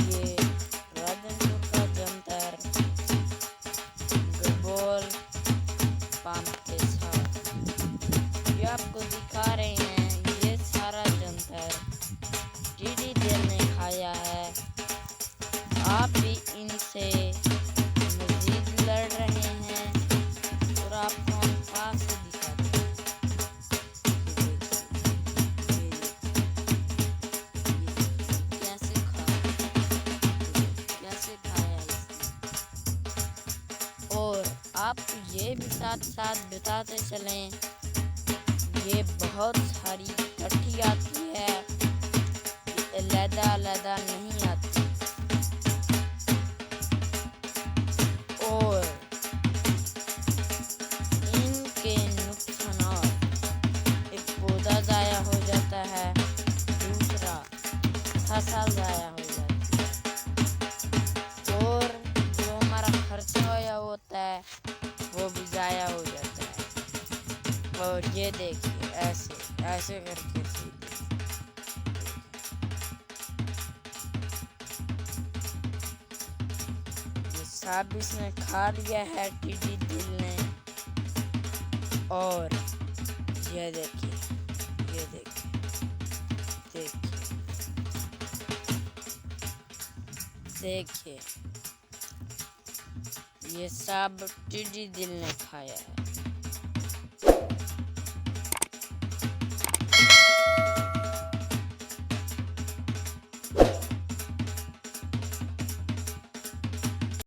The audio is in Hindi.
ये राजनपुर का जंतर गबोल पंप के साथ ये आपको दिखा रहे हैं। ये सारा जंतर टीडी दिल ने खाया है। आप भी इनसे मजीद लड़ रहे हैं और आपको हम पास से दिखाते हैं। और आप ये भी साथ साथ बताते चलें, ये बहुत सारी इकट्ठी आती है, अलग-अलग नहीं आती। और इनके नुकसानात, एक पौधा ज़ाया हो जाता है, दूसरा फसल ज़ाया हो जाती है, और जो हमारा खर्चा होया होता है वो भी ज़ाया हो जाता है। और ये देखिए ऐसे ऐसे करके ये सब इसने खा लिया है टीडी दिल ने। और ये देखिए, ये देखिए, देखिए, देखिए, ये सब टीडी दिल ने खाया है।